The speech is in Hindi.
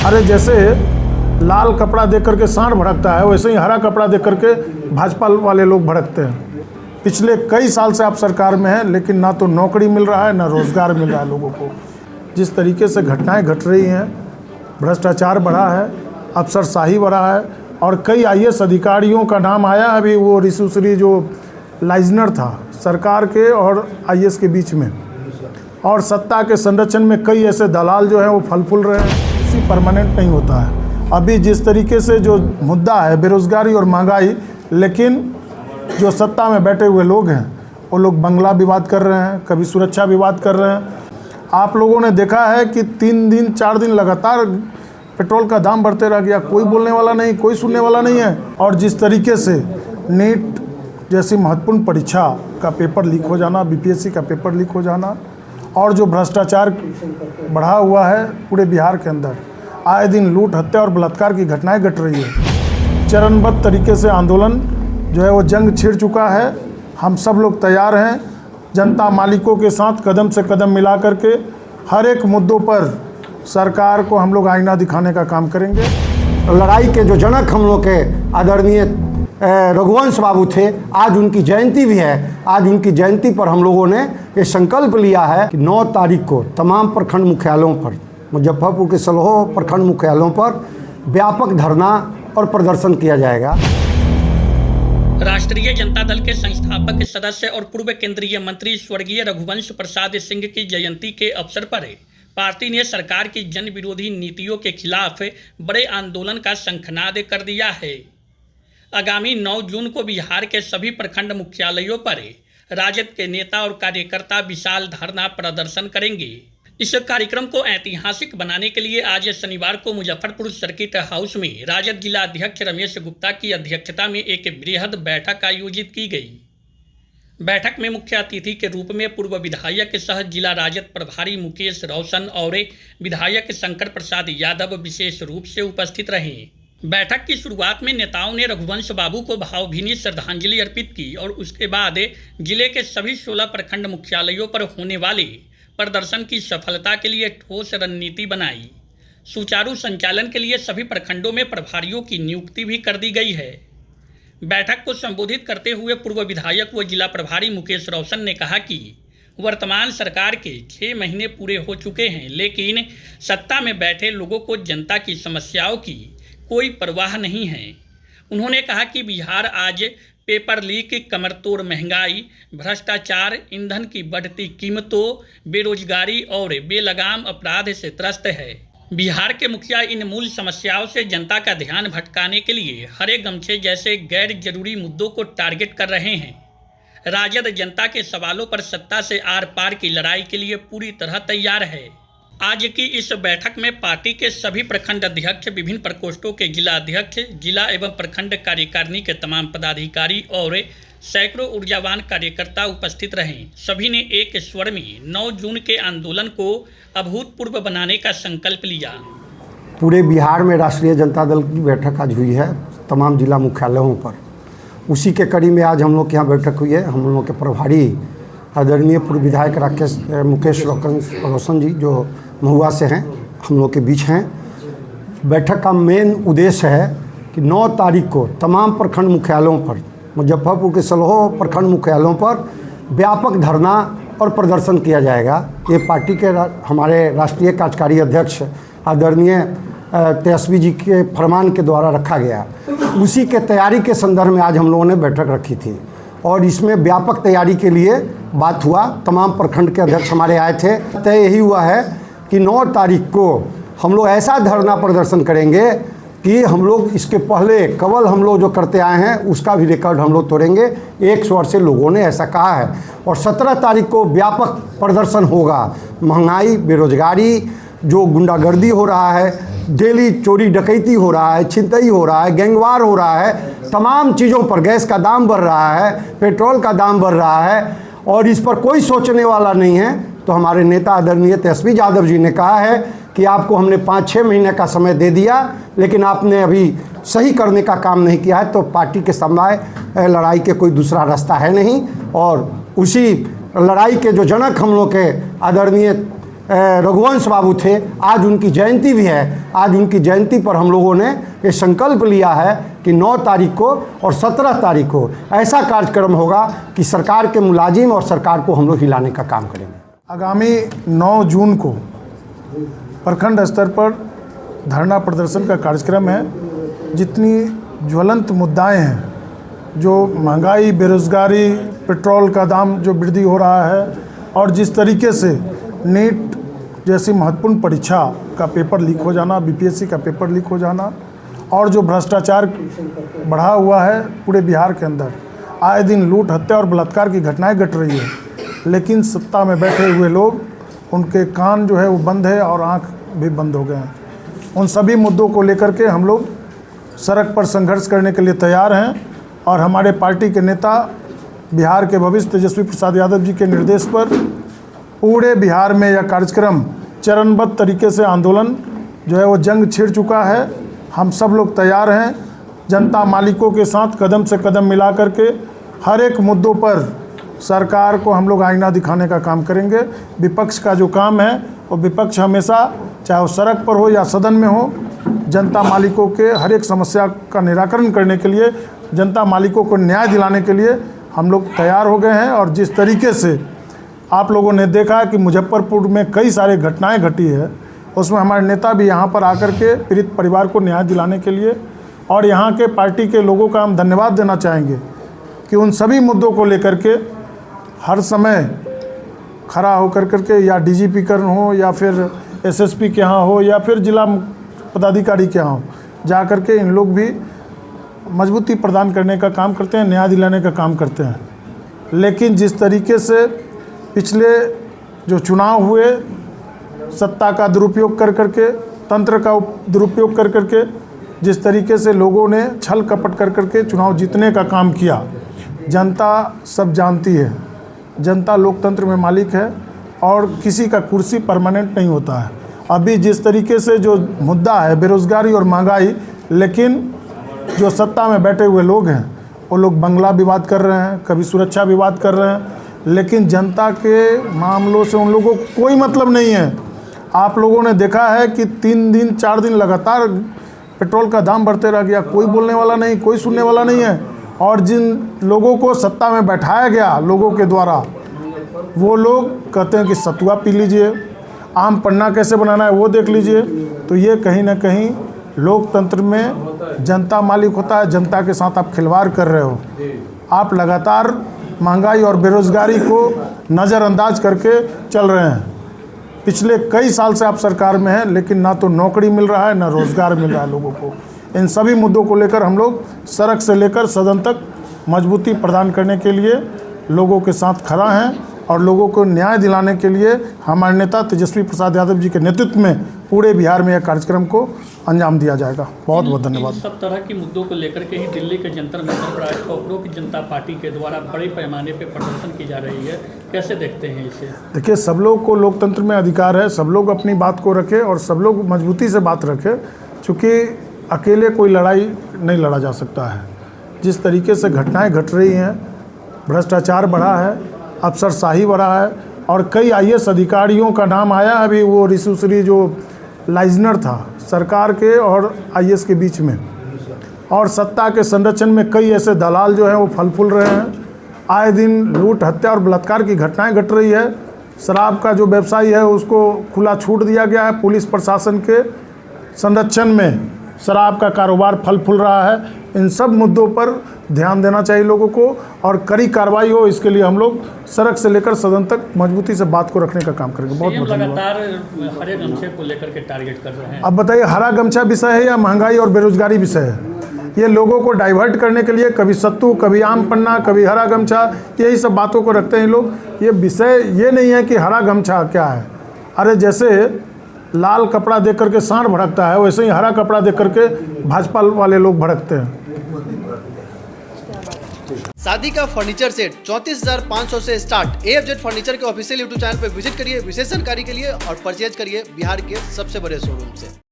अरे जैसे लाल कपड़ा देख करके सांड भड़कता है, वैसे ही हरा कपड़ा देख करके भाजपा वाले लोग भड़कते हैं। पिछले कई साल से आप सरकार में हैं, लेकिन ना तो नौकरी मिल रहा है ना रोज़गार मिल रहा है लोगों को। जिस तरीके से घटनाएं घट रही हैं, भ्रष्टाचार बढ़ा है, अफसरशाही बढ़ा है, और कई IAS अधिकारियों का नाम आया। अभी वो ऋषुश्री जो लाइजनर था सरकार के और IAS के बीच में, और सत्ता के संरक्षण में कई ऐसे दलाल जो हैं वो फल फूल रहे हैं। किसी परमानेंट नहीं होता है। अभी जिस तरीके से जो मुद्दा है बेरोजगारी और महंगाई, लेकिन जो सत्ता में बैठे हुए लोग हैं वो लोग बंगला विवाद कर रहे हैं, कभी सुरक्षा विवाद कर रहे हैं। आप लोगों ने देखा है कि 3 दिन 4 दिन लगातार पेट्रोल का दाम बढ़ते रह गया, कोई बोलने वाला नहीं, कोई सुनने वाला नहीं है। और जिस तरीके से नीट जैसी महत्वपूर्ण परीक्षा का पेपर लीक हो जाना, BPSC का पेपर लीक हो जाना, और जो भ्रष्टाचार बढ़ा हुआ है पूरे बिहार के अंदर, आए दिन लूट हत्या और बलात्कार की घटनाएं घट रही है। चरणबद्ध तरीके से आंदोलन जो है वो जंग छिड़ चुका है। हम सब लोग तैयार हैं जनता मालिकों के साथ कदम से कदम मिला करके हर एक मुद्दों पर सरकार को हम लोग आईना दिखाने का काम करेंगे। लड़ाई के जो जनक हम लोग के आदरणीय रघुवंश बाबू थे, आज उनकी जयंती भी है। आज उनकी जयंती पर हम लोगों ने ये संकल्प लिया है कि 9 तारीख को तमाम प्रखंड मुख्यालयों पर, मुजफ्फरपुर के 16 प्रखंड मुख्यालयों पर व्यापक धरना और प्रदर्शन किया जाएगा। राष्ट्रीय जनता दल के संस्थापक सदस्य और पूर्व केंद्रीय मंत्री स्वर्गीय रघुवंश प्रसाद सिंह की जयंती के अवसर पर पार्टी ने सरकार की जन विरोधी नीतियों के खिलाफ बड़े आंदोलन का शंखनाद कर दिया है। आगामी 9 जून को बिहार के सभी प्रखंड मुख्यालयों पर राजद के नेता और कार्यकर्ता विशाल धरना प्रदर्शन करेंगे। इस कार्यक्रम को ऐतिहासिक बनाने के लिए आज शनिवार को मुजफ्फरपुर सर्किट हाउस में राजद जिला अध्यक्ष रमेश गुप्ता की अध्यक्षता में एक बृहद बैठक आयोजित की गई। बैठक में मुख्य अतिथि के रूप में पूर्व विधायक सह जिला राजद प्रभारी मुकेश रोशन और विधायक शंकर प्रसाद यादव विशेष रूप से उपस्थित रहे। बैठक की शुरुआत में नेताओं ने रघुवंश बाबू को भावभीनी श्रद्धांजलि अर्पित की और उसके बाद जिले के सभी 16 प्रखंड मुख्यालयों पर होने वाले प्रदर्शन की सफलता के लिए ठोस रणनीति बनाई। सुचारू संचालन के लिए सभी प्रखंडों में प्रभारियों की नियुक्ति भी कर दी गई है। बैठक को संबोधित करते हुए पूर्व विधायक व जिला प्रभारी मुकेश रोशन ने कहा कि वर्तमान सरकार के 6 महीने पूरे हो चुके हैं, लेकिन सत्ता में बैठे लोगों को जनता की समस्याओं की कोई परवाह नहीं है। उन्होंने कहा कि बिहार आज पेपर लीक, कमरतोड़ महंगाई, भ्रष्टाचार, ईंधन की बढ़ती कीमतों, बेरोजगारी और बेलगाम अपराध से त्रस्त है। बिहार के मुखिया इन मूल समस्याओं से जनता का ध्यान भटकाने के लिए हरे गमछे जैसे गैर जरूरी मुद्दों को टारगेट कर रहे हैं। राजद जनता के सवालों पर सत्ता से आर पार की लड़ाई के लिए पूरी तरह तैयार है। आज की इस बैठक में पार्टी के सभी प्रखंड अध्यक्ष, विभिन्न प्रकोष्ठों के जिला अध्यक्ष, जिला एवं प्रखंड कार्यकारिणी के तमाम पदाधिकारी और सैकड़ों ऊर्जावान कार्यकर्ता उपस्थित रहे। सभी ने एक स्वर में 9 जून के आंदोलन को अभूतपूर्व बनाने का संकल्प लिया। पूरे बिहार में राष्ट्रीय जनता दल की बैठक आज हुई है तमाम जिला मुख्यालयों पर। उसी के कड़ी में आज हम लोग के यहाँ बैठक हुई है। हम लोग के प्रभारी आदरणीय पूर्व विधायक मुकेश रोशन जी जो महुआ से हैं, हम लोग के बीच हैं। बैठक का मेन उद्देश्य है कि 9 तारीख को तमाम प्रखंड मुख्यालयों पर, मुजफ्फरपुर के 16 प्रखंड मुख्यालयों पर व्यापक धरना और प्रदर्शन किया जाएगा। ये पार्टी के हमारे राष्ट्रीय कार्यकारी अध्यक्ष आदरणीय तेजस्वी जी के फरमान के द्वारा रखा गया। उसी के तैयारी के संदर्भ में आज हम लोगों ने बैठक रखी थी और इसमें व्यापक तैयारी के लिए बात हुआ। तमाम प्रखंड के अध्यक्ष हमारे आए थे। तय यही हुआ है कि 9 तारीख को हम लोग ऐसा धरना प्रदर्शन करेंगे कि हम लोग इसके पहले केवल हम लोग जो करते आए हैं उसका भी रिकॉर्ड हम लोग तोड़ेंगे। एक स्वर से लोगों ने ऐसा कहा है। और 17 तारीख को व्यापक प्रदर्शन होगा। महंगाई, बेरोजगारी, जो गुंडागर्दी हो रहा है, डेली चोरी डकैती हो रहा है, छिनतई हो रहा है, गैंगवार हो रहा है, तमाम चीज़ों पर गैस का दाम बढ़ रहा है, पेट्रोल का दाम बढ़ रहा है और इस पर कोई सोचने वाला नहीं है। तो हमारे नेता आदरणीय तेजस्वी यादव जी ने कहा है कि आपको हमने 5-6 महीने का समय दे दिया, लेकिन आपने अभी सही करने का काम नहीं किया है। तो पार्टी के समय लड़ाई के कोई दूसरा रास्ता है नहीं और उसी लड़ाई के जो जनक हम लोग के आदरणीय रघुवंश बाबू थे, आज उनकी जयंती भी है। आज उनकी जयंती पर हम लोगों ने ये संकल्प लिया है कि 9 तारीख को और 17 तारीख को ऐसा कार्यक्रम होगा कि सरकार के मुलाजिम और सरकार को हम लोग हिलाने का काम करेंगे। आगामी 9 जून को प्रखंड स्तर पर धरना प्रदर्शन का कार्यक्रम है। जितनी ज्वलंत मुद्दाएं हैं, जो महंगाई, बेरोज़गारी, पेट्रोल का दाम जो वृद्धि हो रहा है, और जिस तरीके से नीट जैसी महत्वपूर्ण परीक्षा का पेपर लीक हो जाना, बीपीएससी का पेपर लीक हो जाना, और जो भ्रष्टाचार बढ़ा हुआ है पूरे बिहार के अंदर, आए दिन लूट, हत्या और बलात्कार की घटनाएं घट रही है, लेकिन सत्ता में बैठे हुए लोग, उनके कान जो है वो बंद है और आँख भी बंद हो गए हैं। उन सभी मुद्दों को लेकर के हम लोग सड़क पर संघर्ष करने के लिए तैयार हैं, और हमारे पार्टी के नेता बिहार के भविष्य तेजस्वी प्रसाद यादव जी के निर्देश पर पूरे बिहार में यह कार्यक्रम चरणबद्ध तरीके से आंदोलन जो है वो जंग छिड़ चुका है। हम सब लोग तैयार हैं, जनता मालिकों के साथ कदम से कदम मिला करके हर एक मुद्दों पर सरकार को हम लोग आईना दिखाने का काम करेंगे। विपक्ष का जो काम है वो विपक्ष हमेशा, चाहे वो सड़क पर हो या सदन में हो, जनता मालिकों के हर एक समस्या का निराकरण करने के लिए, जनता मालिकों को न्याय दिलाने के लिए हम लोग तैयार हो गए हैं। और जिस तरीके से आप लोगों ने देखा कि मुजफ्फरपुर में कई सारे घटनाएं घटी है, उसमें हमारे नेता भी यहाँ पर आकर के पीड़ित परिवार को न्याय दिलाने के लिए, और यहाँ के पार्टी के लोगों का हम धन्यवाद देना चाहेंगे कि उन सभी मुद्दों को लेकर के हर समय खड़ा होकर करके, या डीजीपी कर हो, या फिर एसएसपी के यहाँ हो, या फिर जिला पदाधिकारी के यहाँ हो, जा कर के इन लोग भी मजबूती प्रदान करने का काम करते हैं, न्याय दिलाने का काम करते हैं। लेकिन जिस तरीके से पिछले जो चुनाव हुए, सत्ता का दुरुपयोग कर करके, तंत्र का दुरुपयोग कर करके, जिस तरीके से लोगों ने छल कपट कर करके चुनाव जीतने का काम किया, जनता सब जानती है। जनता लोकतंत्र में मालिक है और किसी का कुर्सी परमानेंट नहीं होता है। अभी जिस तरीके से जो मुद्दा है बेरोज़गारी और महंगाई, लेकिन जो सत्ता में बैठे हुए लोग हैं वो लोग बंगला विवाद कर रहे हैं, कभी सुरक्षा विवाद कर रहे हैं, लेकिन जनता के मामलों से उन लोगों को कोई मतलब नहीं है। आप लोगों ने देखा है कि 3 दिन 4 दिन लगातार पेट्रोल का दाम बढ़ते रह गया, कोई बोलने वाला नहीं, कोई सुनने वाला नहीं है। और जिन लोगों को सत्ता में बैठाया गया लोगों के द्वारा, वो लोग कहते हैं कि सतुआ पी लीजिए, आम पन्ना कैसे बनाना है वो देख लीजिए। तो ये कहीं ना कहीं लोकतंत्र में जनता मालिक होता है, जनता के साथ आप खिलवाड़ कर रहे हो। आप लगातार महंगाई और बेरोज़गारी को नज़रअंदाज करके चल रहे हैं। पिछले कई साल से आप सरकार में हैं, लेकिन ना तो नौकरी मिल रहा है, ना रोज़गार मिल रहा है लोगों को। इन सभी मुद्दों को लेकर हम लोग सड़क से लेकर सदन तक मजबूती प्रदान करने के लिए लोगों के साथ खड़ा हैं, और लोगों को न्याय दिलाने के लिए हमारे नेता तेजस्वी प्रसाद यादव जी के नेतृत्व में पूरे बिहार में यह कार्यक्रम को अंजाम दिया जाएगा। बहुत बहुत धन्यवाद। सब तरह के मुद्दों को लेकर के ही दिल्ली के जंतर मंतर पर आज उपरोक्त जनता पार्टी के द्वारा बड़े पैमाने पर प्रदर्शन की जा रही है, कैसे देखते हैं इसे? देखिए, सब लोग को लोकतंत्र में अधिकार है, सब लोग अपनी बात को रखें और सब लोग मजबूती से बात रखें, चूँकि अकेले कोई लड़ाई नहीं लड़ा जा सकता है। जिस तरीके से घटनाएँ घट रही हैं, भ्रष्टाचार बढ़ा है, अफसरशाही बढ़ा है, और कई आईएएस अधिकारियों का नाम आया अभी, वो रिसुसरी जो लाइजनर था सरकार के और आईएएस के बीच में, और सत्ता के संरक्षण में कई ऐसे दलाल जो हैं वो फल फूल रहे हैं। आए दिन लूट, हत्या और बलात्कार की घटनाएं घट रही है। शराब का जो व्यवसायी है उसको खुला छूट दिया गया है। पुलिस प्रशासन के संरक्षण में शराब का कारोबार फल फूल रहा है। इन सब मुद्दों पर ध्यान देना चाहिए लोगों को, और कड़ी कार्रवाई हो, इसके लिए हम लोग सड़क से लेकर सदन तक मजबूती से बात को रखने का काम करेंगे। बहुत बहुत लगातार हरे गमछे को लेकर के टारगेट कर रहे हैं। अब बताइए, हरा गमछा विषय है या महंगाई और बेरोजगारी विषय है? ये लोगों को डाइवर्ट करने के लिए कभी सत्तू, कभी आम पन्ना, कभी हरा गमछा, यही सब बातों को रखते हैं लोग। ये विषय ये नहीं है कि हरा गमछा क्या है। अरे जैसे लाल कपड़ा देख करके सांड भड़कता है, वैसे ही हरा कपड़ा देख करके भाजपा वाले लोग भड़कते हैं। शादी का फर्नीचर सेट 34,500 से स्टार्ट। AFZ फर्नीचर के ऑफिशियल यूट्यूब चैनल पर विजिट करिए विशेष जानकारी के लिए और परचेज करिए बिहार के सबसे बड़े शोरूम से।